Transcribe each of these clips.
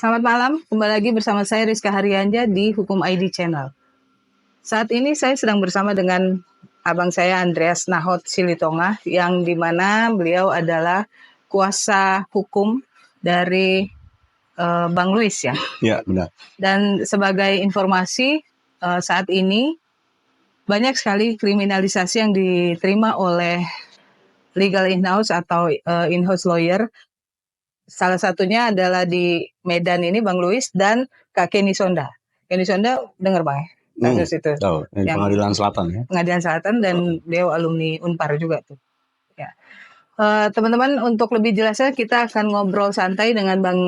Selamat malam, kembali lagi bersama saya Rizka Haryanja di Hukum ID Channel. Saat ini saya sedang bersama dengan abang saya Andreas Nahot Silitonga, yang dimana beliau adalah kuasa hukum dari Bang Luis ya. Ya, benar. Dan sebagai informasi, saat ini banyak sekali kriminalisasi yang diterima oleh legal in-house atau in-house lawyer. Salah satunya adalah di Medan ini Bang Luis dan Kak Kenny Sonda. Kenny Sonda dengar Bang ya? Kasus itu. Tahu, yang Pengadilan Selatan ya. Pengadilan Selatan dan beliau alumni Unpar juga tuh. Ya. Teman-teman, untuk lebih jelasnya kita akan ngobrol santai dengan Bang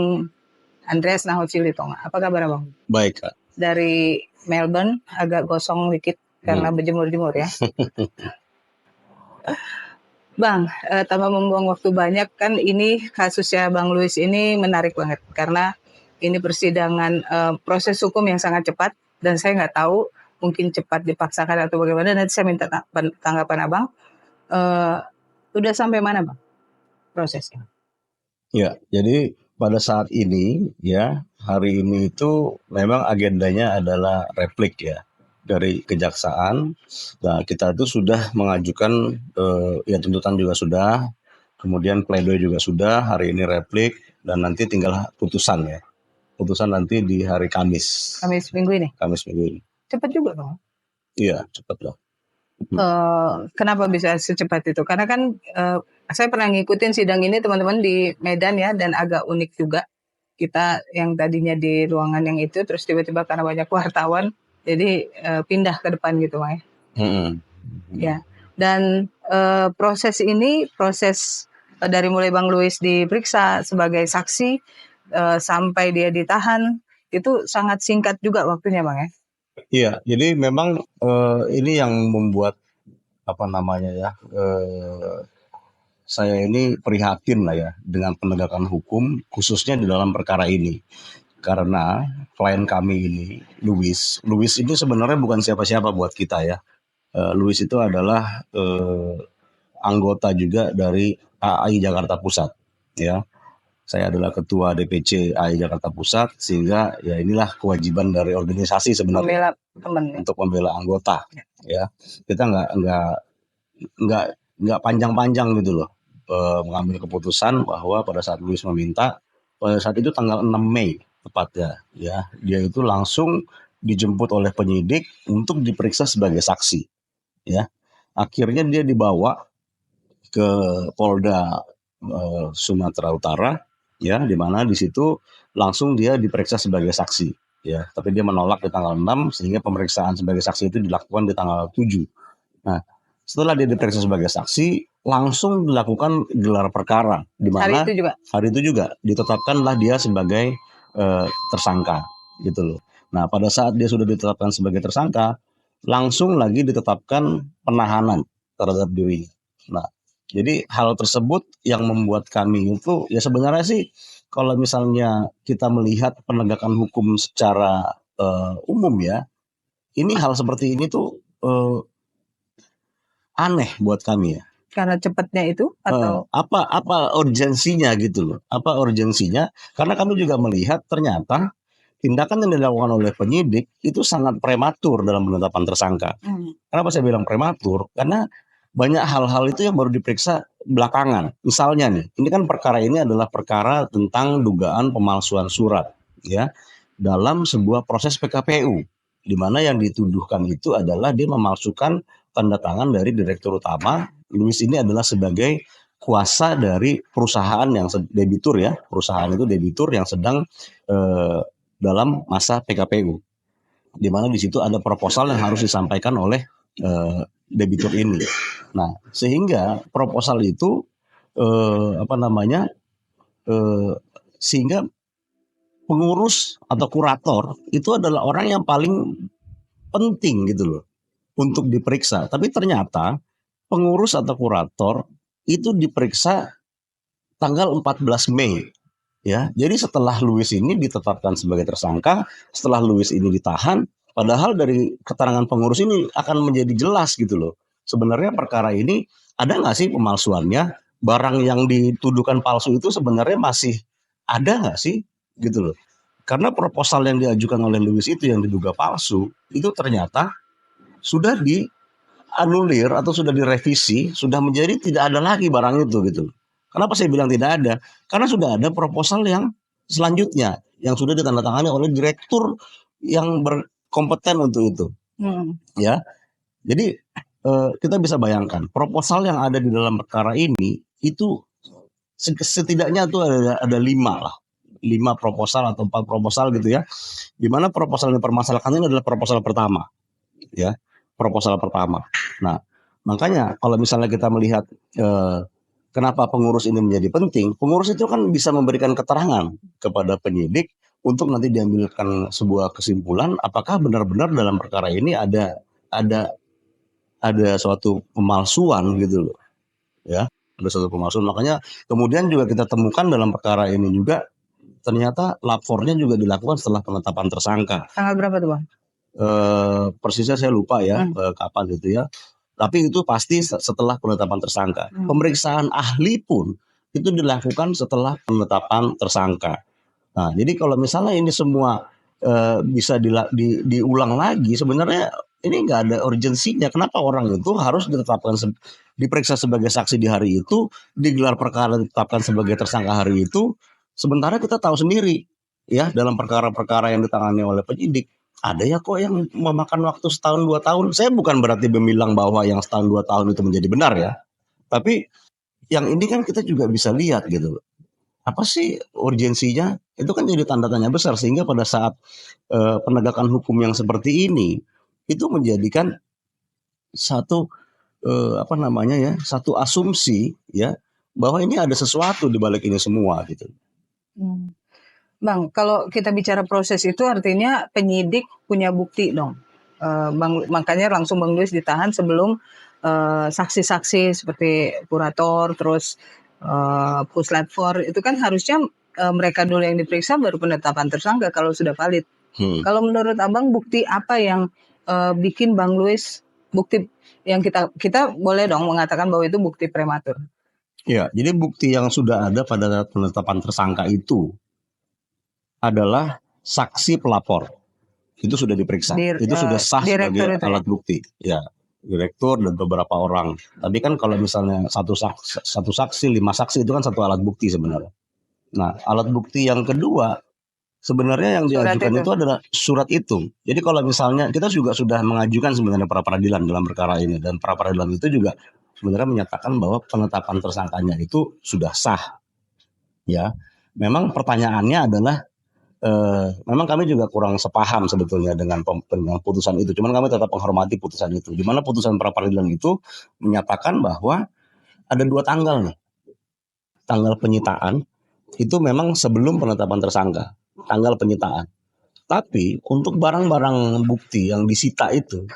Andreas Nahot Silitonga. Apa kabar Bang? Baik Kak. Dari Melbourne, agak gosong dikit karena berjemur-jemur ya. Bang, tanpa membuang waktu banyak, kan ini kasusnya Bang Luis ini menarik banget karena ini persidangan proses hukum yang sangat cepat dan saya nggak tahu mungkin cepat dipaksakan atau bagaimana. Nanti saya minta tanggapan Abang. Udah sampai mana Bang prosesnya? Ya, jadi pada saat ini ya, hari ini itu memang agendanya adalah replik ya dari kejaksaan. Nah, kita itu sudah mengajukan ya tuntutan juga sudah, kemudian pledoi juga sudah, hari ini replik dan nanti tinggal putusan ya. Putusan nanti di hari Kamis. Kamis minggu ini? Kamis minggu ini. Cepat juga Bang? Iya, cepat lah. Kenapa bisa secepat itu? Karena kan saya pernah ngikutin sidang ini teman-teman di Medan ya, dan agak unik juga. Kita yang tadinya di ruangan yang itu, terus tiba-tiba karena banyak wartawan, jadi pindah ke depan gitu Bang ya. Ya. Dan proses ini, proses dari mulai Bang Luis diperiksa sebagai saksi sampai dia ditahan, itu sangat singkat juga waktunya Bang ya. Iya, jadi memang ini yang membuat saya ini prihatin lah ya dengan penegakan hukum khususnya di dalam perkara ini. Karena klien kami ini, Luis ini sebenarnya bukan siapa-siapa buat kita ya. Luis itu adalah anggota juga dari AI Jakarta Pusat ya. Saya adalah ketua DPC AI Jakarta Pusat, sehingga ya inilah kewajiban dari organisasi sebenarnya untuk membela anggota ya. Kita nggak panjang-panjang gitu loh mengambil keputusan bahwa pada saat Luis meminta, pada saat itu tanggal 6 Mei tepatnya ya, dia itu langsung dijemput oleh penyidik untuk diperiksa sebagai saksi ya. Akhirnya dia dibawa ke Polda Sumatera Utara ya, di mana di situ langsung dia diperiksa sebagai saksi ya, tapi dia menolak di tanggal 6 sehingga pemeriksaan sebagai saksi itu dilakukan di tanggal 7. Nah, setelah dia diperiksa sebagai saksi, langsung dilakukan gelar perkara di mana hari itu juga ditetapkanlah dia sebagai tersangka gitu loh. Nah, pada saat dia sudah ditetapkan sebagai tersangka, langsung lagi ditetapkan penahanan terhadap diri. Nah, jadi hal tersebut yang membuat kami itu ya sebenarnya sih kalau misalnya kita melihat penegakan hukum secara umum ya, ini hal seperti ini tuh aneh buat kami ya. Karena cepatnya itu atau apa urgensinya gitu loh? Apa urgensinya? Karena kami juga melihat ternyata tindakan yang dilakukan oleh penyidik itu sangat prematur dalam penetapan tersangka. Kenapa saya bilang prematur? Karena banyak hal-hal itu yang baru diperiksa belakangan. Misalnya nih, ini kan perkara ini adalah perkara tentang dugaan pemalsuan surat ya dalam sebuah proses PKPU, di mana yang dituduhkan itu adalah dia memalsukan tanda tangan dari direktur utama. Luis ini adalah sebagai kuasa dari perusahaan yang debitur ya, perusahaan itu debitur yang sedang dalam masa PKPU, di mana di situ ada proposal yang harus disampaikan oleh debitur ini. Nah, sehingga proposal itu sehingga pengurus atau kurator itu adalah orang yang paling penting gitu loh untuk diperiksa. Tapi ternyata pengurus atau kurator itu diperiksa tanggal 14 Mei. Ya, jadi setelah Luis ini ditetapkan sebagai tersangka, setelah Luis ini ditahan, padahal dari keterangan pengurus ini akan menjadi jelas gitu loh. Sebenarnya perkara ini ada nggak sih pemalsuannya? Barang yang dituduhkan palsu itu sebenarnya masih ada nggak sih? Gitu loh. Karena proposal yang diajukan oleh Lewis itu yang diduga palsu, itu ternyata sudah dianulir atau sudah direvisi, sudah menjadi tidak ada lagi barang itu gitu. Kenapa saya bilang tidak ada? Karena sudah ada proposal yang selanjutnya yang sudah ditandatangani oleh direktur yang berkompeten untuk itu, ya. Jadi kita bisa bayangkan proposal yang ada di dalam perkara ini itu setidaknya tuh ada 5 proposal atau 4 proposal gitu ya. Di mana proposal yang dipermasalahkan ini adalah proposal pertama, ya. Proposal pertama. Nah, makanya kalau misalnya kita melihat kenapa pengurus ini menjadi penting, pengurus itu kan bisa memberikan keterangan kepada penyidik untuk nanti diambilkan sebuah kesimpulan apakah benar-benar dalam perkara ini ada suatu pemalsuan gitu loh, ya. Ada suatu pemalsuan. Makanya kemudian juga kita temukan dalam perkara ini juga ternyata lapornya juga dilakukan setelah penetapan tersangka. Tanggal berapa tuh Bang? Persisnya saya lupa ya kapan gitu ya. Tapi itu pasti setelah penetapan tersangka. Pemeriksaan ahli pun itu dilakukan setelah penetapan tersangka. Nah, jadi kalau misalnya ini semua bisa diulang lagi, sebenarnya ini nggak ada urgensinya. Kenapa orang itu harus ditetapkan diperiksa sebagai saksi di hari itu, digelar perkara ditetapkan sebagai tersangka hari itu, sementara kita tahu sendiri ya dalam perkara-perkara yang ditangani oleh penyidik ada ya kok yang memakan waktu setahun 2 tahun. Saya bukan berarti bilang bahwa yang setahun 2 tahun itu menjadi benar ya. Tapi yang ini kan kita juga bisa lihat gitu. Apa sih urgensinya? Itu kan jadi tanda tanya besar sehingga pada saat penegakan hukum yang seperti ini itu menjadikan satu satu asumsi ya bahwa ini ada sesuatu di balik ini semua gitu. Bang, kalau kita bicara proses itu artinya penyidik punya bukti dong. Makanya langsung Bang Louis ditahan sebelum saksi-saksi seperti kurator, terus puslat 4 itu kan harusnya mereka dulu yang diperiksa baru penetapan tersangka kalau sudah valid. Kalau menurut Abang bukti apa yang bikin Bang Louis bukti yang kita boleh dong mengatakan bahwa itu bukti prematur? Ya, jadi bukti yang sudah ada pada penetapan tersangka itu adalah saksi pelapor. Itu sudah diperiksa. Itu sudah sah sebagai alat bukti. Ya, direktur dan beberapa orang. Tapi kan kalau misalnya satu saksi, 5 saksi itu kan satu alat bukti sebenarnya. Nah, alat bukti yang kedua sebenarnya yang diajukan itu adalah surat itu. Jadi kalau misalnya kita juga sudah mengajukan sebenarnya pra peradilan dalam perkara ini dan pra peradilan itu juga sebenarnya menyatakan bahwa penetapan tersangkanya itu sudah sah. Ya, memang pertanyaannya adalah memang kami juga kurang sepaham sebetulnya dengan putusan itu. Cuman kami tetap menghormati putusan itu. Di mana putusan pra peradilan itu menyatakan bahwa ada 2 tanggal nih. Tanggal penyitaan itu memang sebelum penetapan tersangka. Tanggal penyitaan. Tapi untuk barang-barang bukti yang disita itu,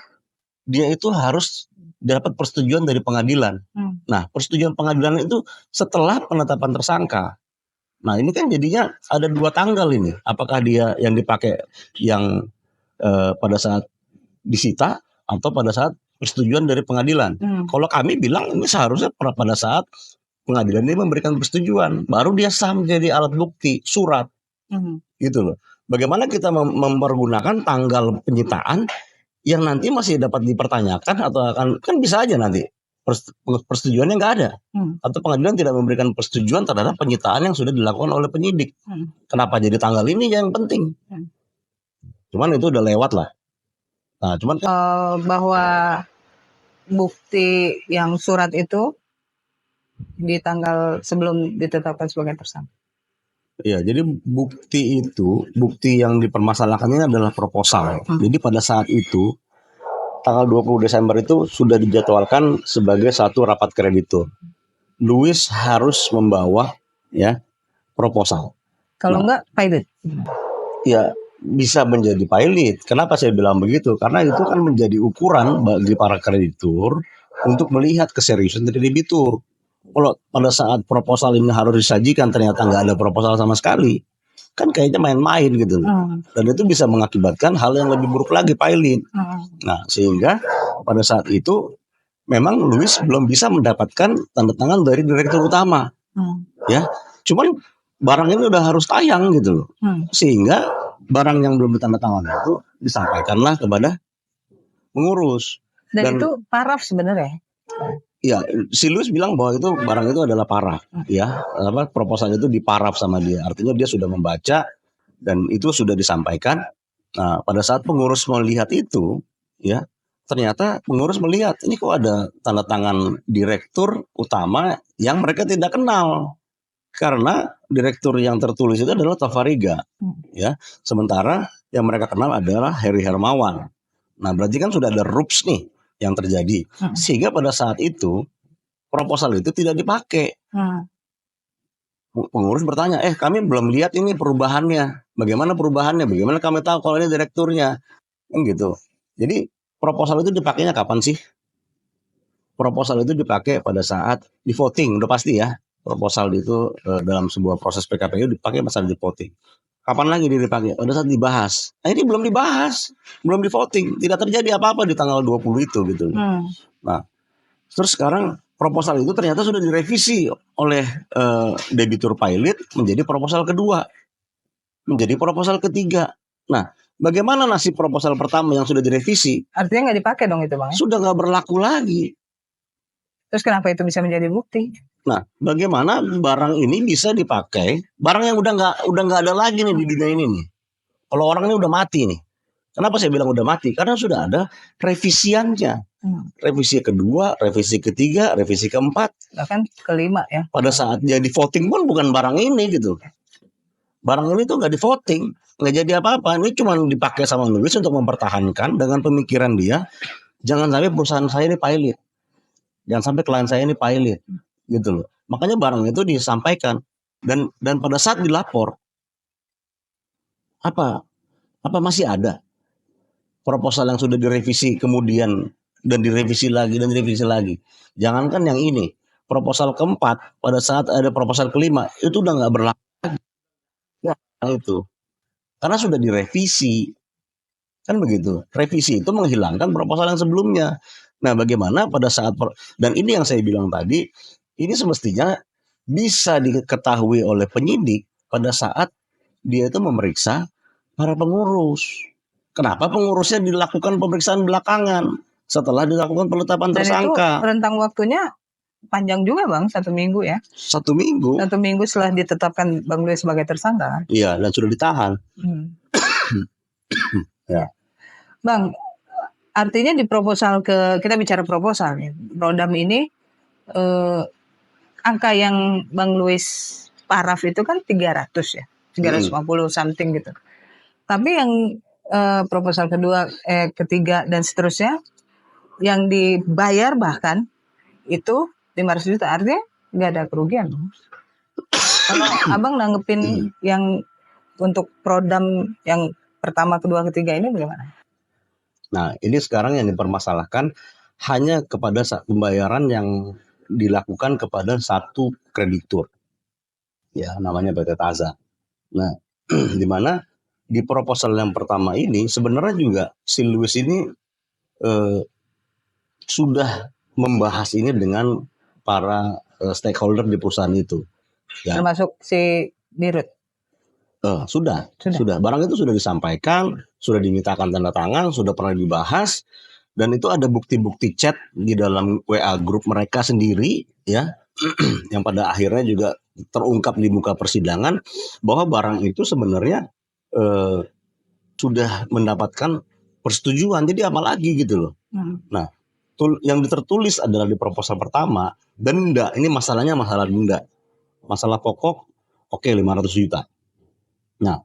dia itu harus dapat persetujuan dari pengadilan. Nah, persetujuan pengadilan itu setelah penetapan tersangka. Nah, ini kan jadinya ada 2 tanggal ini. Apakah dia yang dipakai yang pada saat disita atau pada saat persetujuan dari pengadilan. Kalau kami bilang ini seharusnya pada saat pengadilan ini memberikan persetujuan, baru dia sah menjadi alat bukti surat. Gitu loh. Bagaimana kita mempergunakan tanggal penyitaan yang nanti masih dapat dipertanyakan atau kan bisa aja nanti persetujuannya nggak ada atau pengadilan tidak memberikan persetujuan terhadap penyitaan yang sudah dilakukan oleh penyidik. Kenapa jadi tanggal ini yang penting? Cuman itu udah lewat lah. Nah, cuman bahwa bukti yang surat itu di tanggal sebelum ditetapkan sebagai tersangka. Ya, jadi bukti yang dipermasalahkan ini adalah proposal. Jadi pada saat itu tanggal 20 Desember itu sudah dijadwalkan sebagai satu rapat kreditur. Louis harus membawa ya proposal. Kalau enggak pilot. Ya, bisa menjadi pilot. Kenapa saya bilang begitu? Karena itu kan menjadi ukuran bagi para kreditur untuk melihat keseriusan dari debitur. Kalau pada saat proposal ini harus disajikan ternyata nggak ada proposal sama sekali, kan kayaknya main-main gitu. Dan itu bisa mengakibatkan hal yang lebih buruk lagi, pilot. Nah, sehingga pada saat itu memang Louis belum bisa mendapatkan tanda tangan dari direktur utama. Ya, cuman barang ini udah harus tayang gitu loh. Hmm. Sehingga barang yang belum ditandatangani itu disampaikanlah kepada pengurus. Dan itu paraf sebenarnya. Ya, si Luis bilang bahwa itu barang itu adalah paraf, ya. Proposal itu diparaf sama dia. Artinya dia sudah membaca dan itu sudah disampaikan. Nah, pada saat pengurus melihat itu, ya, ternyata pengurus melihat ini kok ada tanda tangan direktur utama yang mereka tidak kenal. Karena direktur yang tertulis itu adalah Tafariga, ya. Sementara yang mereka kenal adalah Heri Hermawan. Nah, berarti kan sudah ada rups nih yang terjadi. Sehingga pada saat itu proposal itu tidak dipakai. Pengurus bertanya, kami belum lihat ini perubahannya. Bagaimana perubahannya? Bagaimana kami tahu kalau ini direkturnya? Kan gitu. Jadi proposal itu dipakainya kapan sih? Proposal itu dipakai pada saat di voting, udah pasti ya. Proposal itu dalam sebuah proses PKPU dipakai pada saat di voting. Kapan lagi dia dipakai? Pada saat dibahas. Nah, ini belum dibahas, belum di voting, tidak terjadi apa-apa di tanggal 20 itu gitu. Nah, terus sekarang proposal itu ternyata sudah direvisi oleh debitur pilot menjadi proposal kedua, menjadi proposal ketiga. Nah, bagaimana nasib proposal pertama yang sudah direvisi? Artinya nggak dipakai dong itu, Bang? Sudah nggak berlaku lagi. Terus kenapa itu bisa menjadi bukti? Nah, bagaimana barang ini bisa dipakai? Barang yang udah nggak ada lagi nih di dunia ini nih. Kalau orang ini udah mati nih. Kenapa saya bilang udah mati? Karena sudah ada revisiannya. Revisi kedua, revisi ketiga, revisi keempat, bahkan kelima ya. Pada saat dia di voting pun bukan barang ini gitu. Barang ini tuh nggak di voting, nggak jadi apa-apa. Ini cuma dipakai sama Luis untuk mempertahankan dengan pemikiran dia. Jangan sampai perusahaan saya ini pilot. Jangan sampai klien saya ini pilot. Gitu loh. Makanya barang itu disampaikan dan pada saat dilapor apa masih ada proposal yang sudah direvisi kemudian dan direvisi lagi dan direvisi lagi. Jangankan yang ini, proposal keempat pada saat ada proposal kelima itu udah nggak berlaku lagi. Ya, itu karena sudah direvisi, kan begitu. Revisi itu menghilangkan proposal yang sebelumnya. Nah, bagaimana pada saat dan ini yang saya bilang tadi, ini semestinya bisa diketahui oleh penyidik pada saat dia itu memeriksa para pengurus. Kenapa pengurusnya dilakukan pemeriksaan belakangan setelah dilakukan penetapan tersangka? Dan itu rentang waktunya panjang juga, Bang, 1 minggu ya. 1 minggu. 1 minggu setelah ditetapkan Bang Luis sebagai tersangka. Iya, dan sudah ditahan. Ya. Bang, artinya di proposal kita bicara proposal nih, Prodam ini angka yang Bang Luis paraf itu kan 300 ya, 350 something gitu. Tapi yang proposal kedua, ketiga dan seterusnya yang dibayar bahkan itu 500 juta, artinya nggak ada kerugian. Kalau Abang nanggepin yang untuk Prodam yang pertama, kedua, ketiga ini bagaimana? Nah, ini sekarang yang dipermasalahkan hanya kepada pembayaran yang dilakukan kepada satu kreditur, ya namanya PT Taza. Nah, di mana di proposal yang pertama ini sebenarnya juga si Luis ini sudah membahas ini dengan para stakeholder di perusahaan itu. Ya. Termasuk si Dirut. Sudah. Barang itu sudah disampaikan, sudah dimintakan tanda tangan, sudah pernah dibahas, dan itu ada bukti-bukti chat di dalam WA grup mereka sendiri, ya, yang pada akhirnya juga terungkap di muka persidangan bahwa barang itu sebenarnya sudah mendapatkan persetujuan. Jadi apa lagi gitu loh. Nah, yang tertulis adalah di proposal pertama denda. Ini masalahnya masalah denda. Masalah pokok, oke, 500 juta. Nah,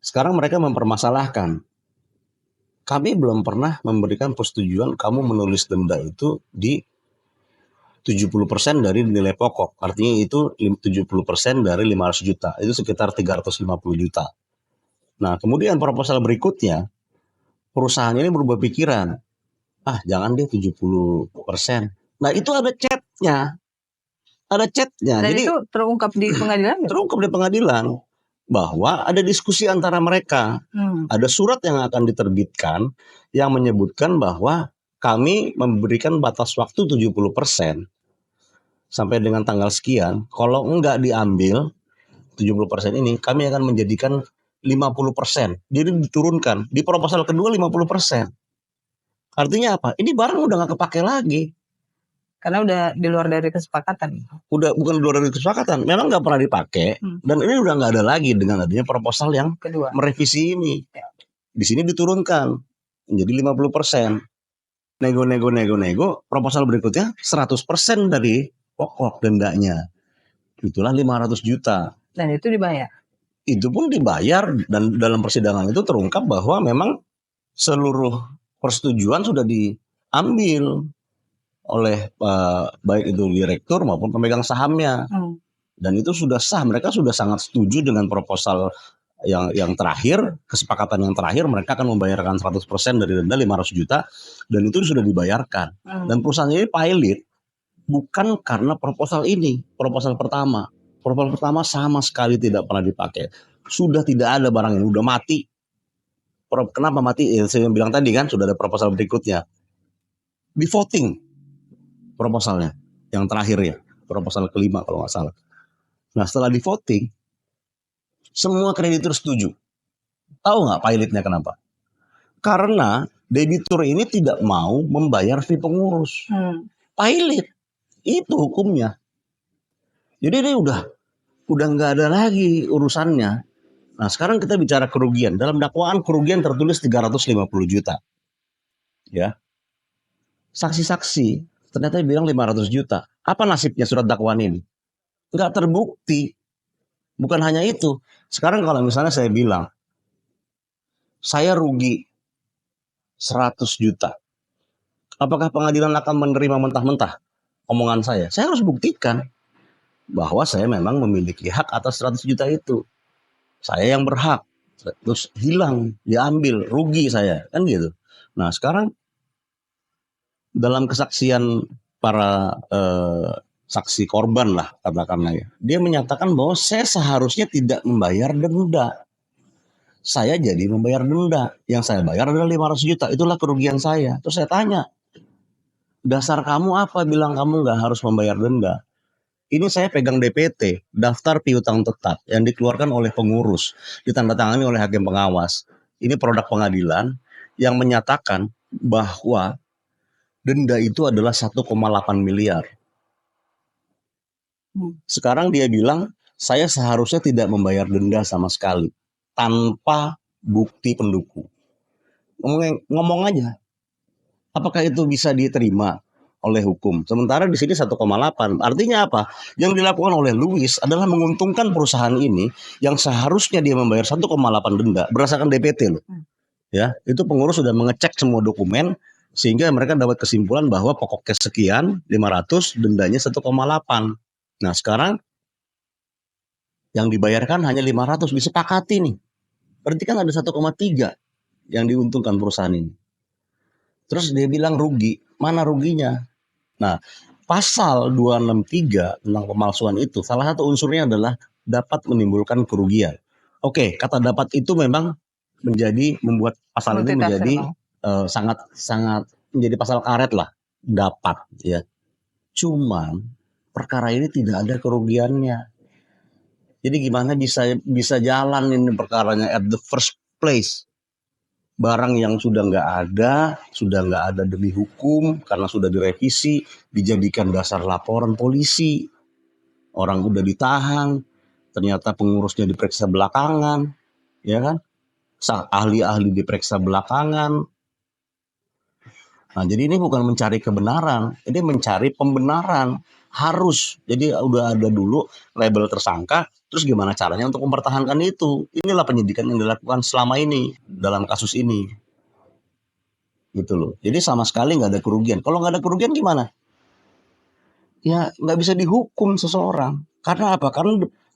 sekarang mereka mempermasalahkan. Kami belum pernah memberikan persetujuan kamu menulis denda itu di 70% dari nilai pokok. Artinya itu 70% dari 500 juta. Itu sekitar 350 juta. Nah, kemudian proposal berikutnya, perusahaan ini berubah pikiran. Jangan deh 70%. Nah, itu ada chatnya. Dan jadi itu terungkap di pengadilan? Terungkap di pengadilan. Bahwa ada diskusi antara mereka. Ada surat yang akan diterbitkan yang menyebutkan bahwa kami memberikan batas waktu 70% sampai dengan tanggal sekian. Kalau enggak diambil, 70% ini kami akan menjadikan 50%. Jadi diturunkan. Di proposal kedua 50%. Artinya apa? Ini barang udah nggak kepake lagi. Karena udah di luar dari kesepakatan. Udah bukan di luar dari kesepakatan. Memang nggak pernah dipakai. Dan ini udah nggak ada lagi dengan adanya proposal yang Kedua. merevisi ini. Di sini diturunkan menjadi 50%. Nego. Proposal berikutnya 100% dari pokok dendanya. Itulah 500 juta. Dan itu dibayar. Itu pun dibayar, dan dalam persidangan itu terungkap bahwa memang seluruh persetujuan sudah diambil oleh baik itu direktur maupun pemegang sahamnya. Dan itu sudah sah, mereka sudah sangat setuju dengan proposal yang terakhir, kesepakatan yang terakhir, mereka akan membayarkan 100% dari denda 500 juta, dan itu sudah dibayarkan. Dan perusahaan ini pilot bukan karena proposal ini, proposal pertama. Proposal pertama sama sekali tidak pernah dipakai. Sudah tidak ada barang ini, udah mati. Kenapa mati? Saya bilang tadi kan, sudah ada proposal berikutnya. Di voting proposalnya, yang terakhir ya, proposal kelima kalau nggak salah. Nah setelah di voting, semua kreditur setuju. Tahu nggak pilotnya kenapa? Karena debitur ini tidak mau membayar fee pengurus. Pilot, itu hukumnya. Jadi ini udah nggak ada lagi urusannya. Nah sekarang kita bicara kerugian. Dalam dakwaan kerugian tertulis 350 juta. Ya. Saksi-saksi ternyata bilang 500 juta. Apa nasibnya surat dakwaan ini? Nggak terbukti. Bukan hanya itu. Sekarang kalau misalnya saya bilang, saya rugi 100 juta. Apakah pengadilan akan menerima mentah-mentah omongan saya? Saya harus buktikan bahwa saya memang memiliki hak atas 100 juta itu. Saya yang berhak. Terus hilang, diambil, rugi saya. Kan gitu. Nah sekarang dalam kesaksian para saksi korban lah katakanlah ya, dia menyatakan bahwa saya seharusnya tidak membayar denda. Saya jadi membayar denda. Yang saya bayar adalah 500 juta. Itulah kerugian saya. Terus saya tanya, dasar kamu apa bilang kamu nggak harus membayar denda? Ini saya pegang DPT, daftar piutang tetap, yang dikeluarkan oleh pengurus, ditandatangani oleh hakim pengawas. Ini produk pengadilan yang menyatakan bahwa denda itu adalah 1,8 miliar. Sekarang dia bilang, saya seharusnya tidak membayar denda sama sekali, tanpa bukti pendukung. Ngomong aja, apakah itu bisa diterima oleh hukum? Sementara di sini 1,8. Artinya apa? Yang dilakukan oleh Louis adalah menguntungkan perusahaan ini yang seharusnya dia membayar 1,8 denda berdasarkan DPT loh. Ya, itu pengurus sudah mengecek semua dokumen sehingga mereka dapat kesimpulan bahwa pokoknya sekian 500, dendanya 1,8. Nah, sekarang yang dibayarkan hanya 500, disepakati nih. Berarti kan ada 1,3 yang diuntungkan perusahaan ini. Terus dia bilang rugi. Mana ruginya? Nah, pasal 263 tentang pemalsuan itu, salah satu unsurnya adalah dapat menimbulkan kerugian. Oke, kata dapat itu memang membuat pasal ini menjadi sangat menjadi pasal karet lah, dapat ya. Cuman perkara ini tidak ada kerugiannya. Jadi gimana bisa jalan ini perkaranya at the first place? Barang yang sudah nggak ada demi hukum karena sudah direvisi, dijadikan dasar laporan polisi. Orang udah ditahan, ternyata pengurusnya diperiksa belakangan, ya kan? Ahli-ahli diperiksa belakangan. Nah, jadi ini bukan mencari kebenaran, ini mencari pembenaran. Harus, jadi udah ada dulu label tersangka, terus gimana caranya untuk mempertahankan itu? Inilah penyidikan yang dilakukan selama ini dalam kasus ini, gitu loh. Jadi sama sekali nggak ada kerugian. Kalau nggak ada kerugian gimana? Ya nggak bisa dihukum seseorang. Karena apa?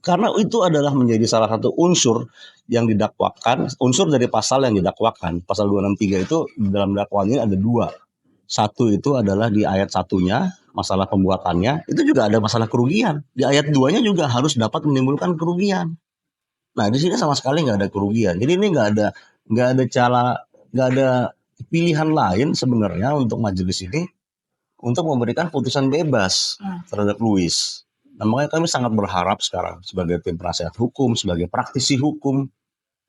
Karena itu adalah menjadi salah satu unsur yang didakwakan, unsur dari pasal yang didakwakan. Pasal 263 itu di dalam dakwaan ini ada 2. Satu itu adalah di ayat 1-nya, masalah pembuatannya, itu juga ada masalah kerugian. Di ayat 2-nya juga harus dapat menimbulkan kerugian. Nah, di sini sama sekali nggak ada kerugian. Jadi ini nggak ada pilihan lain sebenarnya untuk majelis ini untuk memberikan putusan bebas terhadap Louis. Nah, makanya kami sangat berharap sekarang sebagai tim penasehat hukum, sebagai praktisi hukum,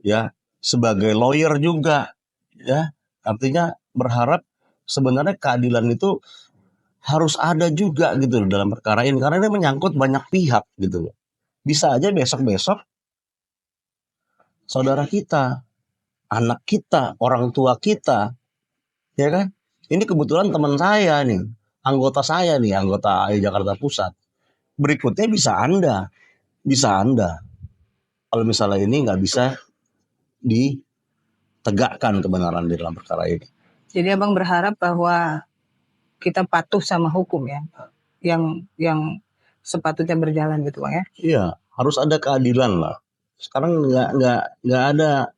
ya, sebagai lawyer juga, ya. Artinya berharap sebenarnya keadilan itu harus ada juga gitu loh dalam perkara ini karena ini menyangkut banyak pihak gitu loh. Bisa aja besok-besok saudara kita, anak kita, orang tua kita, ya kan? Ini kebetulan teman saya nih, anggota AI Jakarta Pusat. Berikutnya bisa Anda. Kalau misalnya ini nggak bisa ditegakkan kebenaran di dalam perkara ini. Jadi Abang berharap bahwa kita patuh sama hukum ya, yang sepatutnya berjalan gitu Bang ya. Iya, harus ada keadilan lah. Sekarang nggak ada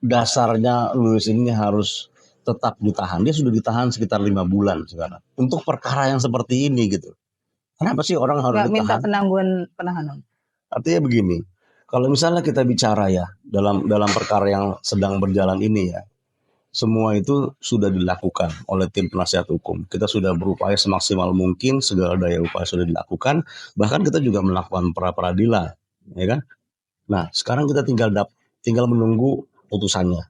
dasarnya Luis ini harus tetap ditahan. Dia sudah ditahan sekitar 5 bulan sekarang. Untuk perkara yang seperti ini gitu. Kenapa sih orang harus Nggak minta ditahan? penangguhan penahanan. Artinya begini, kalau misalnya kita bicara ya dalam perkara yang sedang berjalan ini ya, semua itu sudah dilakukan oleh tim penasihat hukum. Kita sudah berupaya semaksimal mungkin, segala daya upaya sudah dilakukan. Bahkan kita juga melakukan pra peradilan, ya kan? Nah, sekarang kita tinggal menunggu putusannya.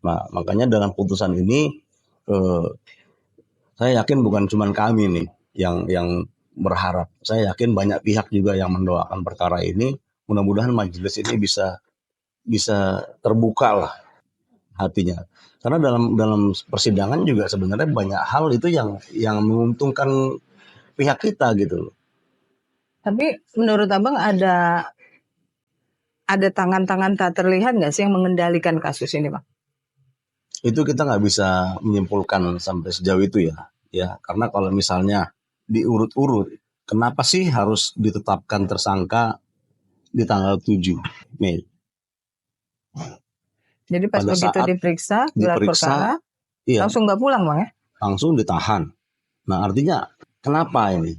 Nah, makanya dalam putusan ini saya yakin bukan cuma kami nih yang berharap. Saya yakin banyak pihak juga yang mendoakan perkara ini. Mudah-mudahan majelis ini bisa terbuka lah hatinya. Karena dalam persidangan juga sebenarnya banyak hal itu yang menguntungkan pihak kita gitu loh. Tapi menurut Abang ada tangan-tangan tak terlihat nggak sih yang mengendalikan kasus ini Bang? Itu kita nggak bisa menyimpulkan sampai sejauh itu ya karena kalau misalnya diurut-urut, kenapa sih harus ditetapkan tersangka di tanggal 7 Mei? Jadi pas Pada begitu saat diperiksa gelar perkara, iya, langsung nggak pulang Bang ya? langsung ditahan. Nah, artinya kenapa ini?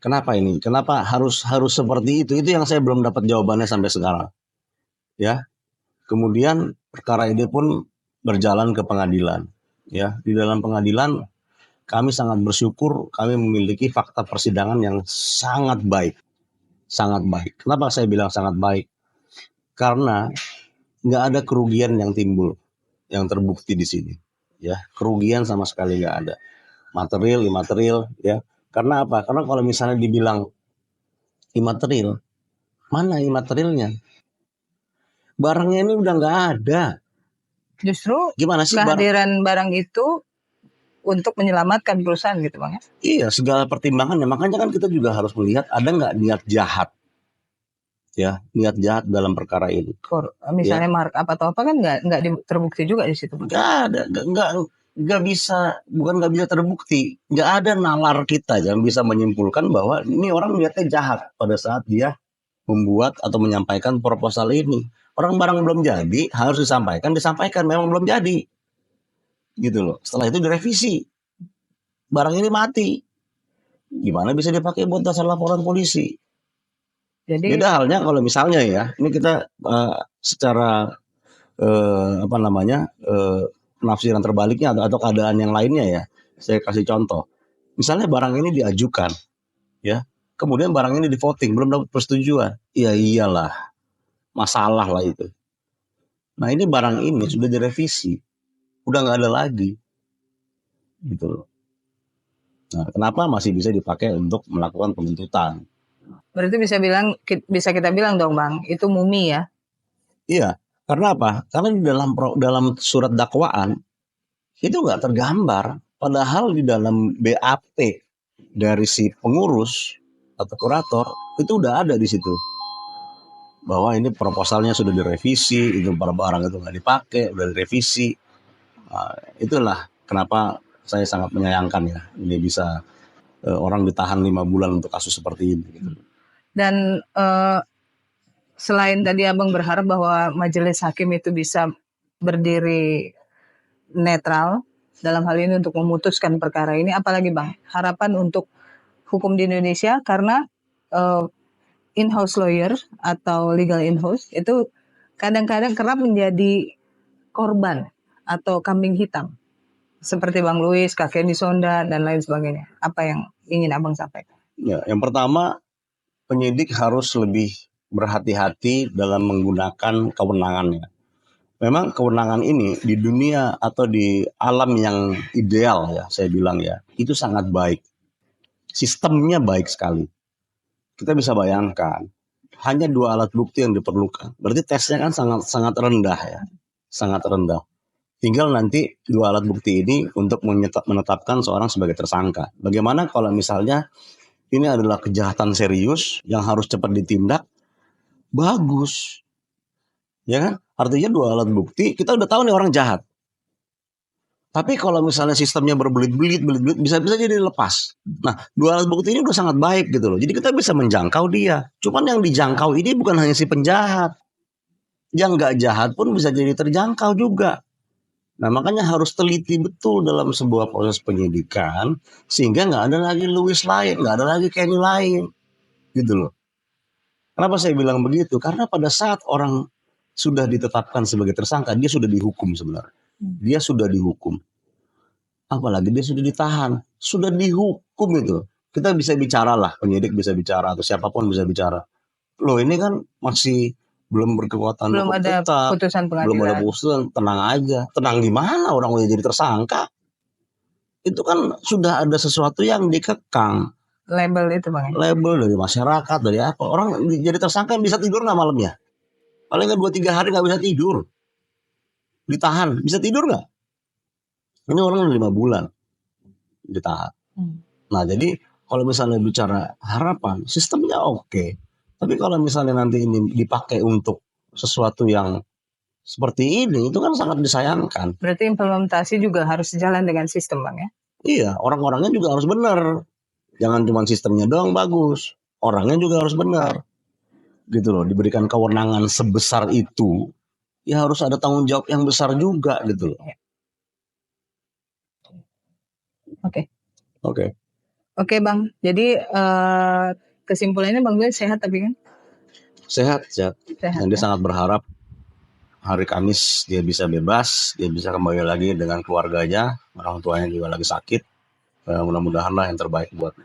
Kenapa harus seperti itu? Itu yang saya belum dapat jawabannya sampai sekarang. Ya. Kemudian perkara ini pun berjalan ke pengadilan. Ya, di dalam pengadilan kami sangat bersyukur kami memiliki fakta persidangan yang sangat baik. Sangat baik. Kenapa saya bilang sangat baik? Karena nggak ada kerugian yang timbul, yang terbukti di sini. Ya, kerugian sama sekali nggak ada. Material, imaterial, ya. Karena apa? Karena kalau misalnya dibilang imaterial, mana imaterialnya? Barangnya ini udah nggak ada. Justru Gimana sih kehadiran barang itu untuk menyelamatkan perusahaan gitu Bang ya? Iya, segala pertimbangannya. Makanya kan kita juga harus melihat ada nggak niat jahat. Ya, niat jahat dalam perkara ini. Misalnya markup atau apa kan nggak terbukti juga di situ. Nggak ada, nggak bisa, bukan nggak bisa terbukti. Nggak ada nalar kita yang bisa menyimpulkan bahwa ini orang niatnya jahat pada saat dia membuat atau menyampaikan proposal ini. Orang barang belum jadi harus disampaikan, memang belum jadi. Gitu loh. Setelah itu direvisi. Barang ini mati. Gimana bisa dipakai buat dasar laporan polisi? Jadi Beda halnya kalau misalnya ya, ini kita secara penafsiran terbaliknya atau keadaan yang lainnya ya. Saya kasih contoh. Misalnya barang ini diajukan, ya, kemudian barang ini di voting belum dapat persetujuan, ya iyalah, masalah lah itu. Nah ini barang ini sudah direvisi, udah nggak ada lagi, gitu loh. Nah kenapa masih bisa dipakai untuk melakukan penuntutan? berarti bisa kita bilang dong Bang, itu mumi ya? Iya, karena apa? Karena di dalam surat dakwaan itu nggak tergambar, padahal di dalam BAP dari si pengurus atau kurator itu udah ada di situ bahwa ini proposalnya sudah direvisi, itu barang itu nggak dipakai, udah direvisi. Nah, itulah kenapa saya sangat menyayangkan ya ini bisa orang ditahan 5 bulan untuk kasus seperti ini. Gitu. Dan selain tadi Abang berharap bahwa majelis hakim itu bisa berdiri netral dalam hal ini untuk memutuskan perkara ini, apalagi Bang harapan untuk hukum di Indonesia karena in-house lawyer atau legal in-house itu kadang-kadang kerap menjadi korban atau kambing hitam seperti Bang Louis, Kak Kenny Sonda dan lain sebagainya. Apa yang ingin Abang sampaikan? Ya, yang pertama penyidik harus lebih berhati-hati dalam menggunakan kewenangannya. Memang kewenangan ini di dunia atau di alam yang ideal ya, saya bilang ya, itu sangat baik. Sistemnya baik sekali. Kita bisa bayangkan, hanya 2 alat bukti yang diperlukan. Berarti tesnya kan sangat rendah ya, sangat rendah. Tinggal nanti 2 alat bukti ini untuk menetapkan seorang sebagai tersangka. Bagaimana kalau misalnya ini adalah kejahatan serius yang harus cepat ditindak? Bagus. Ya kan? Artinya 2 alat bukti, kita udah tahu nih orang jahat. Tapi kalau misalnya sistemnya berbelit-belit, bisa-bisa jadi lepas. Nah, 2 alat bukti ini udah sangat baik gitu loh. Jadi kita bisa menjangkau dia. Cuman yang dijangkau ini bukan hanya si penjahat. Yang nggak jahat pun bisa jadi terjangkau juga. Nah, makanya harus teliti betul dalam sebuah proses penyidikan. Sehingga nggak ada lagi Louis lain, nggak ada lagi Kenny lain. Gitu loh. Kenapa saya bilang begitu? Karena pada saat orang sudah ditetapkan sebagai tersangka, dia sudah dihukum sebenarnya. Dia sudah dihukum. Apalagi dia sudah ditahan. Sudah dihukum itu. Kita bisa bicara lah, penyidik bisa bicara, atau siapapun bisa bicara. Loh ini kan masih belum berkekuatan Belum hukum ada tetap. putusan Belum ada pengadilan. putusan, tenang aja. Tenang gimana orang udah jadi tersangka? Itu kan sudah ada sesuatu yang dikekang. Label itu Bang. Label dari masyarakat, dari apa. Orang jadi tersangka bisa tidur nggak malamnya? Paling nggak 2-3 hari nggak bisa tidur. Ditahan, bisa tidur nggak? Ini orang udah 5 bulan ditahan. Nah jadi kalau misalnya bicara harapan, sistemnya oke. Tapi kalau misalnya nanti ini dipakai untuk sesuatu yang seperti ini, itu kan sangat disayangkan. Berarti implementasi juga harus jalan dengan sistem Bang ya? Iya, orang-orangnya juga harus benar. Jangan cuma sistemnya doang bagus, orangnya juga harus benar. Gitu loh, diberikan kewenangan sebesar itu, ya harus ada tanggung jawab yang besar juga gitu loh. Oke Bang, jadi kesimpulannya Bang Louis sehat tapi kan? Sehat. Dan dia ya? sangat berharap hari Kamis dia bisa bebas, dia bisa kembali lagi dengan keluarganya, orang tuanya juga lagi sakit. Mudah-mudahan lah yang terbaik buat.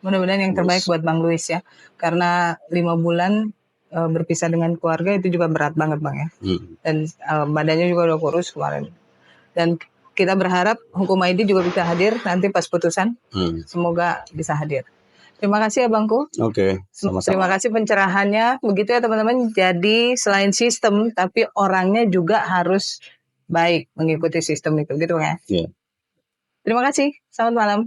Mudah-mudahan yang terbaik buat Bang Louis ya, karena 5 bulan berpisah dengan keluarga itu juga berat banget Bang ya. Dan badannya juga udah kurus kemarin. Dan kita berharap hukum ID juga bisa hadir nanti pas putusan. Semoga bisa hadir. Terima kasih ya Bangku. Oke, sama-sama. Terima kasih pencerahannya. Begitu ya teman-teman. Jadi selain sistem, tapi orangnya juga harus baik mengikuti sistem itu, gitu ya. Yeah. Terima kasih. Selamat malam.